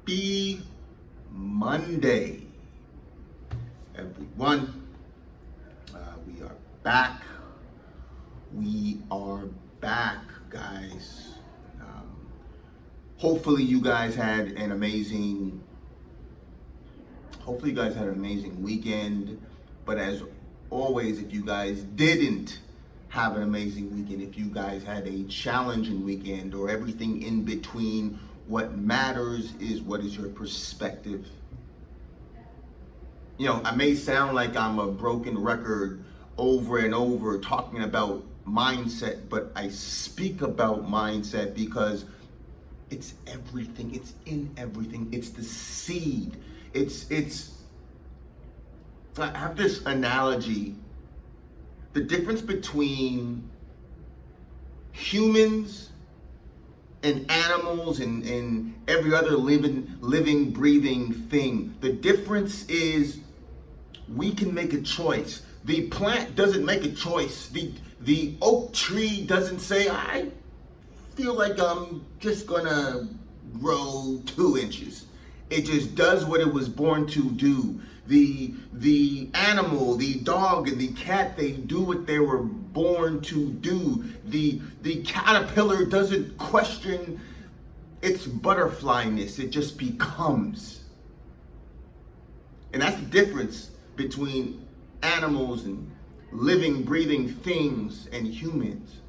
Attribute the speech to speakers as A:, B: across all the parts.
A: Happy Monday, everyone. We are back. We are back, guys. Hopefully you guys had an amazing weekend. But as always, if you guys didn't have an amazing weekend, if you guys had a challenging weekend or everything in between, what matters is what is your perspective. You know, I may sound like I'm a broken record over and over talking about mindset, but I speak about mindset because it's everything. It's in everything. It's the seed. I have this analogy. The difference between humans and animals and every other living, breathing thing. The difference is we can make a choice. The plant doesn't make a choice. The oak tree doesn't say, I feel like I'm just gonna grow 2 inches. It just does what it was born to do. The animal, the dog and the cat, they do what they were born to do. The caterpillar doesn't question its butterflyness. It just becomes. And that's the difference between animals and living, breathing things and humans.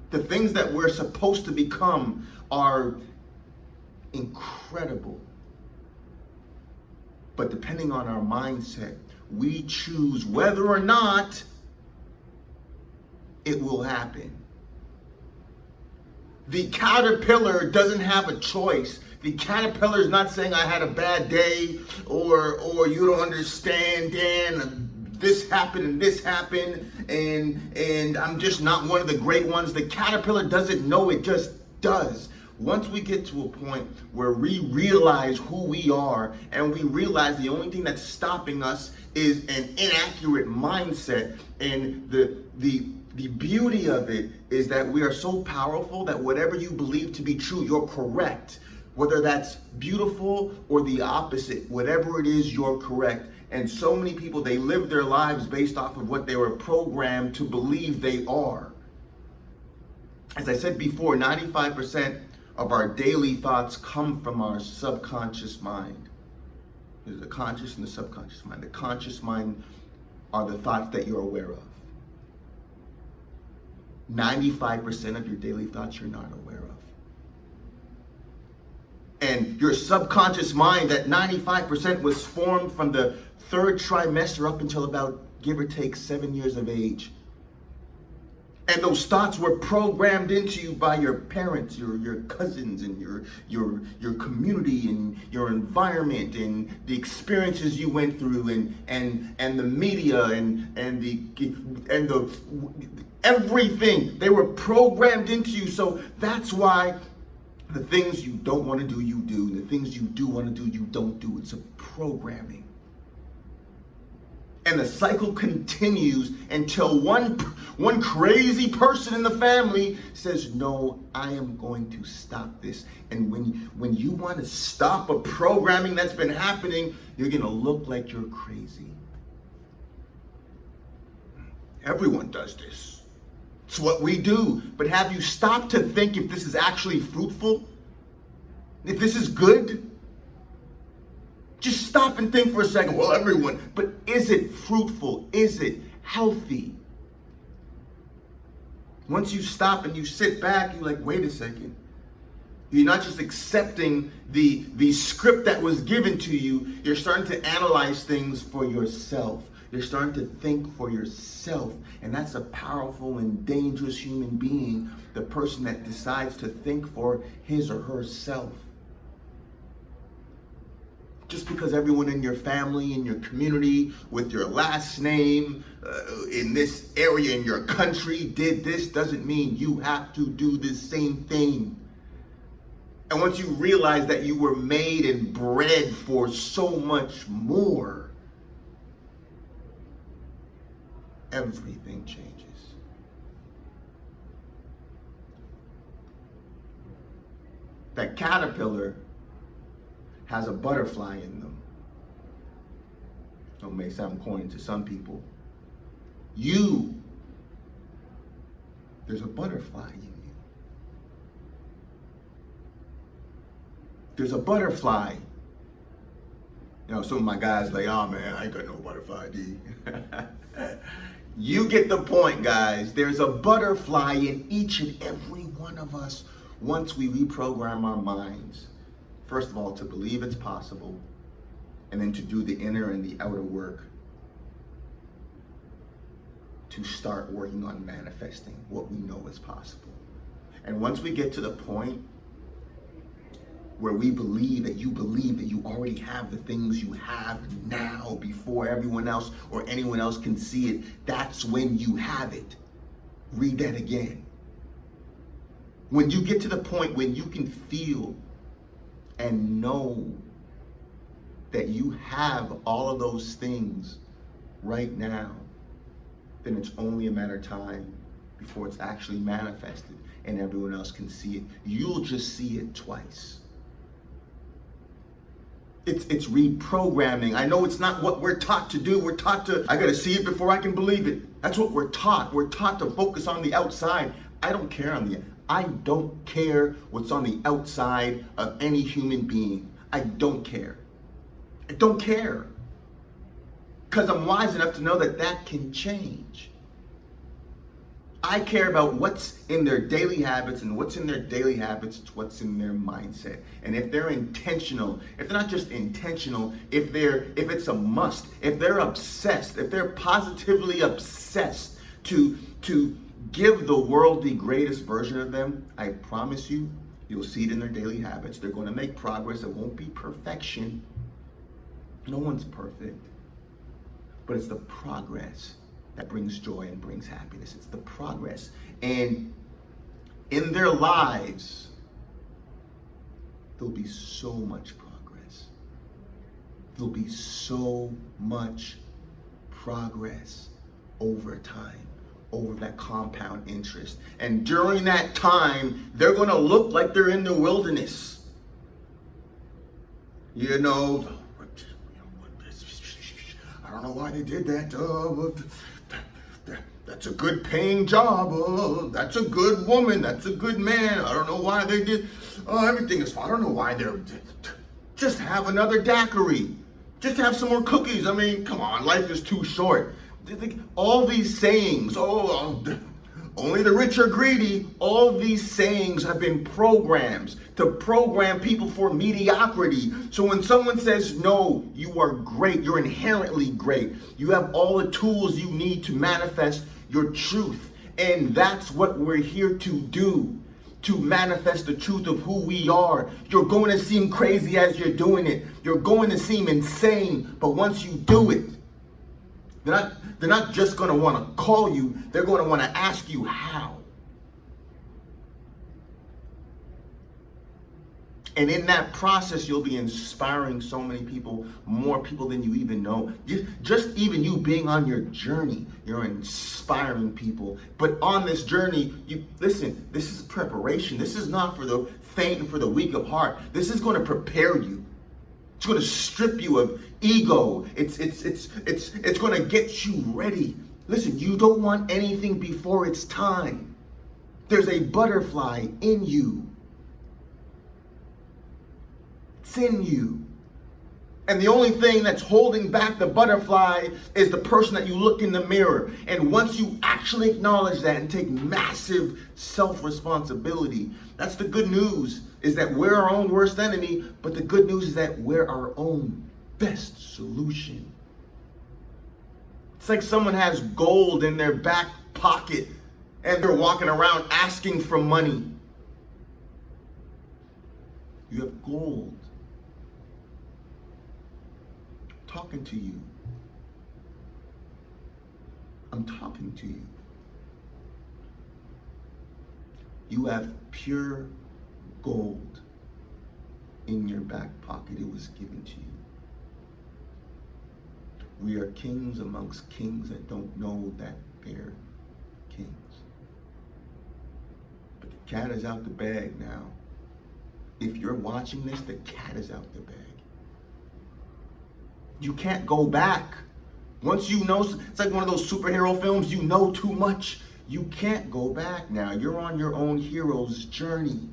A: The things that we're supposed to become are incredible. But depending on our mindset, we choose whether or not it will happen. The caterpillar doesn't have a choice. The caterpillar is not saying I had a bad day or you don't understand, Dan, this happened and I'm just not one of the great ones. The caterpillar doesn't know, it just does. Once we get to a point where we realize who we are and we realize the only thing that's stopping us is an inaccurate mindset, and the beauty of it is that we are so powerful that whatever you believe to be true, you're correct. Whether that's beautiful or the opposite, whatever it is, you're correct. And so many people, they live their lives based off of what they were programmed to believe they are. As I said before, 95% of our daily thoughts come from our subconscious mind. There's the conscious and the subconscious mind. The conscious mind are the thoughts that you're aware of. 95% of your daily thoughts you're not aware of. And your subconscious mind, that 95% was formed from the 3rd trimester up until about, give or take, 7 years of age. And those thoughts were programmed into you by your parents, your cousins, and your community and your environment and the experiences you went through and the media and the everything. They were programmed into you. So that's why the things you don't want to do, you do. And the things you do want to do, you don't do. It's a programming. And the cycle continues until one crazy person in the family says, no, I am going to stop this. And when you want to stop a programming that's been happening, you're going to look like you're crazy. Everyone does this. It's what we do. But have you stopped to think if this is actually fruitful? If this is good? Just stop and think for a second. Well, everyone, but is it fruitful? Is it healthy? Once you stop and you sit back, you're like, wait a second. You're not just accepting the script that was given to you. You're starting to analyze things for yourself. You're starting to think for yourself. And that's a powerful and dangerous human being, the person that decides to think for his or herself. Just because everyone in your family, in your community, with your last name, in this area, in your country, did this, doesn't mean you have to do the same thing. And once you realize that you were made and bred for so much more, everything changes. That caterpillar has a butterfly in them. It may sound corny to some people. There's a butterfly in you. There's a butterfly. You know, some of my guys like, oh man, I ain't got no butterfly, D. You get the point, guys. There's a butterfly in each and every one of us once we reprogram our minds. First of all, to believe it's possible, and then to do the inner and the outer work to start working on manifesting what we know is possible. And once we get to the point where we believe that you already have the things you have now before everyone else or anyone else can see it, that's when you have it. Read that again. When you get to the point when you can feel and know that you have all of those things right now, then it's only a matter of time before it's actually manifested and everyone else can see it. You'll just see it twice. It's reprogramming. I know it's not what we're taught to do. We're taught to, I gotta see it before I can believe it. That's what we're taught. We're taught to focus on the outside. I don't care what's on the outside of any human being. I don't care. I don't care. Because I'm wise enough to know that can change. I care about what's in their daily habits, and what's in their daily habits is what's in their mindset. And if they're intentional, if they're not just intentional, if it's a must, if they're obsessed, if they're positively obsessed to give the world the greatest version of them, I promise you'll see it in their daily habits. They're going to make progress. It won't be perfection. No one's perfect. But it's the progress that brings joy and brings happiness. It's the progress. And in their lives, there'll be so much progress. There'll be so much progress over time, over that compound interest. And during that time, they're going to look like they're in the wilderness. You know, I don't know why they did that. That's a good paying job. That's a good woman. That's a good man. I don't know why they did. Everything is fine. I don't know why they're. Just have another daiquiri. Just have some more cookies. I mean, come on. Life is too short. All these sayings. Only the rich are greedy. All these sayings have been programs to program people for mediocrity. So when someone says, no, you are great, you're inherently great, you have all the tools you need to manifest your truth. And that's what we're here to do, to manifest the truth of who we are. You're going to seem crazy as you're doing it. You're going to seem insane, but once you do it, they're not just going to want to call you, they're going to want to ask you how. And in that process, you'll be inspiring so many people, more people than you even know. Just even you being on your journey, you're inspiring people. But on this journey, listen, this is preparation. This is not for the faint and for the weak of heart. This is going to prepare you. It's going to strip you of ego. It's going to get you ready. Listen, you don't want anything before it's time. There's a butterfly in you. It's in you. And the only thing that's holding back the butterfly is the person that you look in the mirror. And once you actually acknowledge that and take massive self-responsibility, that's the good news, is that we're our own worst enemy, but the good news is that we're our own best solution. It's like someone has gold in their back pocket and they're walking around asking for money. You have gold. I'm talking to you. I'm talking to you. You have pure gold in your back pocket. It was given to you. We are kings amongst kings that don't know that they're kings. But the cat is out the bag now. If you're watching this, the cat is out the bag. You can't go back. Once you know, it's like one of those superhero films, you know too much. You can't go back now. You're on your own hero's journey.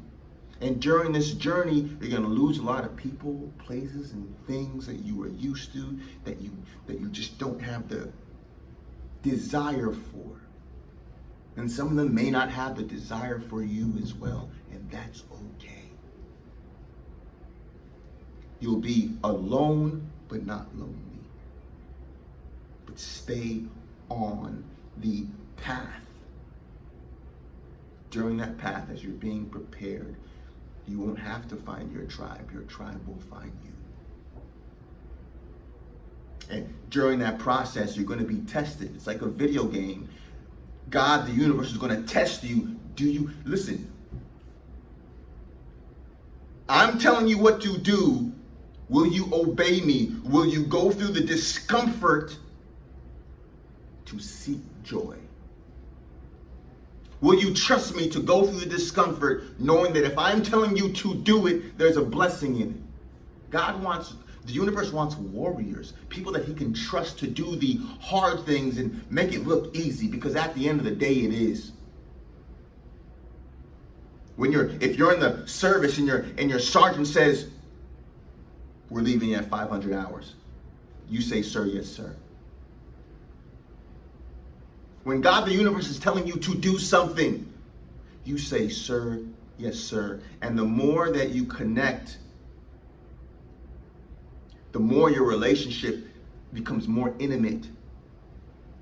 A: And during this journey, you're going to lose a lot of people, places, and things that you were used to, that you just don't have the desire for. And some of them may not have the desire for you as well, and that's okay. You'll be alone, but not lonely. But stay on the path. During that path, as you're being prepared, you won't have to find your tribe. Your tribe will find you. And during that process, you're going to be tested. It's like a video game. God, the universe, is going to test you. Do you listen? I'm telling you what to do. Will you obey me? Will you go through the discomfort to seek joy? Will you trust me to go through the discomfort, knowing that if I'm telling you to do it, there's a blessing in it? The universe wants warriors, people that he can trust to do the hard things and make it look easy, because at the end of the day, it is. If you're in the service and your sergeant says, we're leaving at 500 hours, you say, sir, yes, sir. When God, the universe, is telling you to do something, you say, sir, yes, sir. And the more that you connect, the more your relationship becomes more intimate.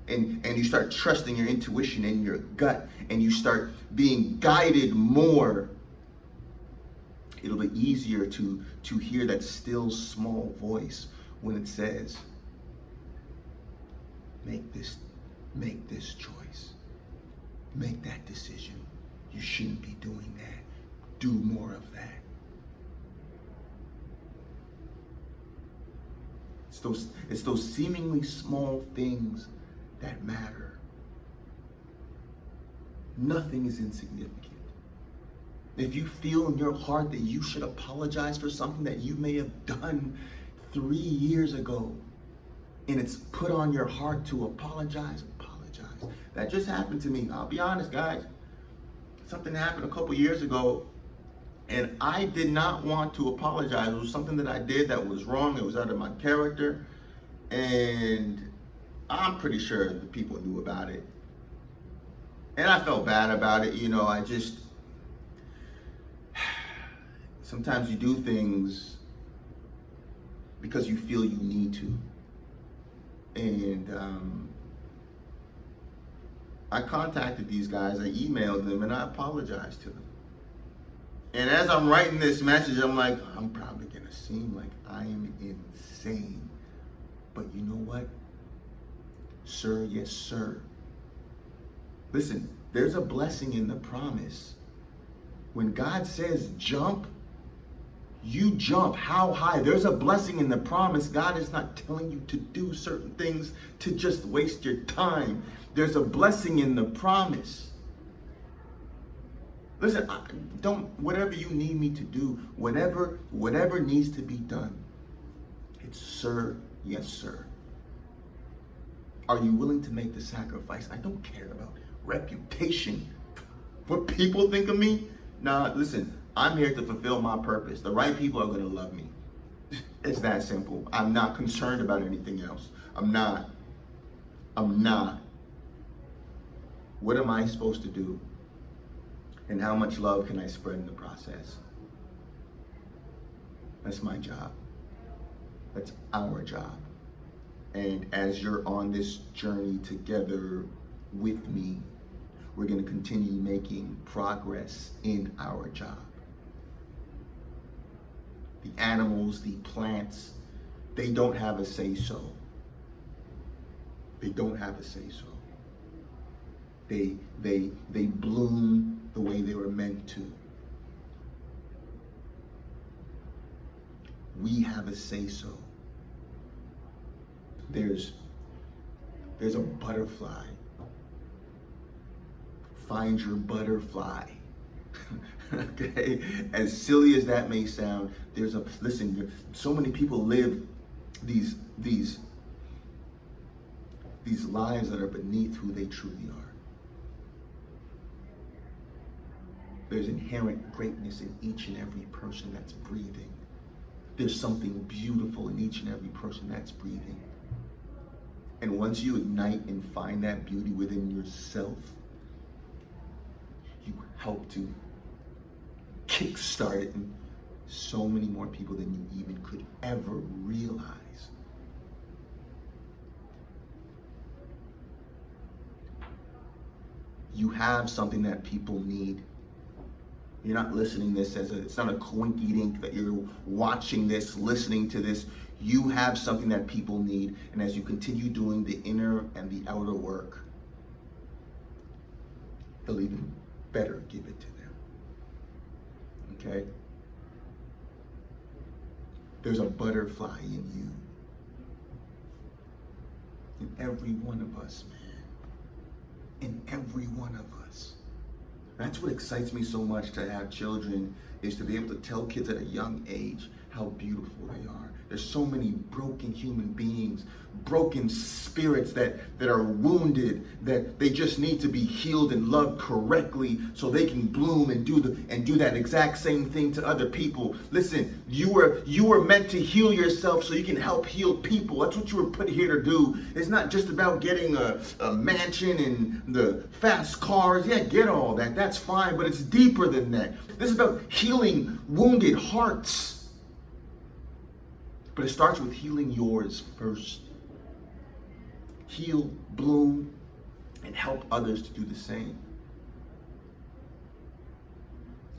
A: And you start trusting your intuition and your gut, and you start being guided more. It'll be easier to hear that still small voice when it says, make this choice. Make that decision. You shouldn't be doing that. Do more of that. It's those seemingly small things that matter. Nothing is insignificant. If you feel in your heart that you should apologize for something that you may have done 3 years ago, and it's put on your heart to apologize. That just happened to me. I'll be honest, guys. Something happened a couple years ago, and I did not want to apologize. It was something that I did that was wrong. It was out of my character, and I'm pretty sure the people knew about it. And I felt bad about it. Sometimes you do things because you feel you need to. And I contacted these guys, I emailed them, and I apologized to them. And as I'm writing this message, I'm like, I'm probably gonna seem like I'm insane. But you know what? Sir, yes, sir. Listen, there's a blessing in the promise. When God says jump, you jump. How high? There's a blessing in the promise. God is not telling you to do certain things to just waste your time. There's a blessing in the promise. Listen, whatever you need me to do, whatever needs to be done, it's sir, yes, sir. Are you willing to make the sacrifice? I don't care about reputation. What people think of me? Nah, listen, I'm here to fulfill my purpose. The right people are going to love me. It's that simple. I'm not concerned about anything else. I'm not. What am I supposed to do? And how much love can I spread in the process? That's my job. That's our job. And as you're on this journey together with me, we're going to continue making progress in our job. The animals, the plants, they don't have a say-so. They don't have a say-so. They bloom the way they were meant to. We have a say-so. There's a butterfly. Find your butterfly. Okay? As silly as that may sound, listen, so many people live these these these lives that are beneath who they truly are. There's inherent greatness in each and every person that's breathing. There's something beautiful in each and every person that's breathing. And once you ignite and find that beauty within yourself, you help to kickstart it in so many more people than you even could ever realize. You have something that people need. You're not listening this it's not a coinky dink that you're watching this, listening to this. You have something that people need. And as you continue doing the inner and the outer work, he'll even better give it to them. Okay? There's a butterfly in you. In every one of us, man. In every one of us. That's what excites me so much to have children, is to be able to tell kids at a young age how beautiful they are. There's so many broken human beings, broken spirits that are wounded, that they just need to be healed and loved correctly so they can bloom and do that exact same thing to other people. Listen, you were meant to heal yourself so you can help heal people. That's what you were put here to do. It's not just about getting a mansion and the fast cars. Yeah, get all that. That's fine, but it's deeper than that. This is about healing wounded hearts. But it starts with healing yours first. Heal, bloom, and help others to do the same.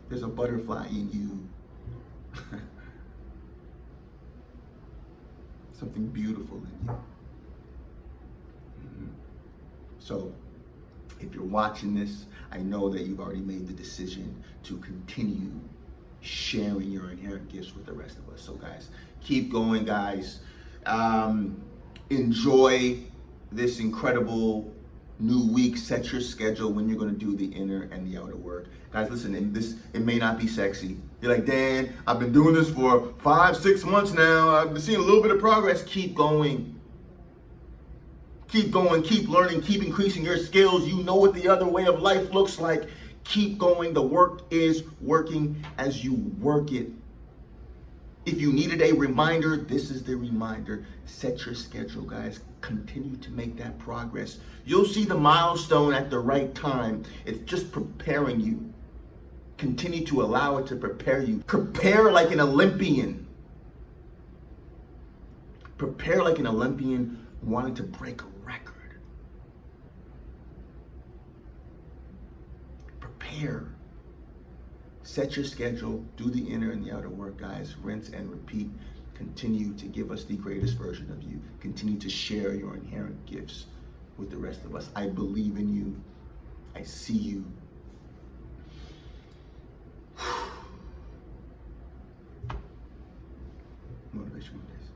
A: There's a butterfly in you. Something beautiful in you. So, if you're watching this, I know that you've already made the decision to continue sharing your inherent gifts with the rest of us. So guys, keep going, guys. Enjoy this incredible new week. Set your schedule when you're going to do the inner and the outer work. Guys, listen, it may not be sexy. You're like, Dan, I've been doing this for 5-6 months now. I've been seeing a little bit of progress. Keep going. Keep going, keep learning, keep increasing your skills. You know what the other way of life looks like. Keep going. The work is working as you work it. If you needed a reminder, this is the reminder. Set your schedule, guys. Continue to make that progress. You'll see the milestone at the right time. It's just preparing you. Continue to allow it to prepare you. Prepare like an Olympian. Prepare like an Olympian wanting to break a record. Prepare. Set your schedule. Do the inner and the outer work, guys. Rinse and repeat. Continue to give us the greatest version of you. Continue to share your inherent gifts with the rest of us. I believe in you. I see you. Motivation Mondays.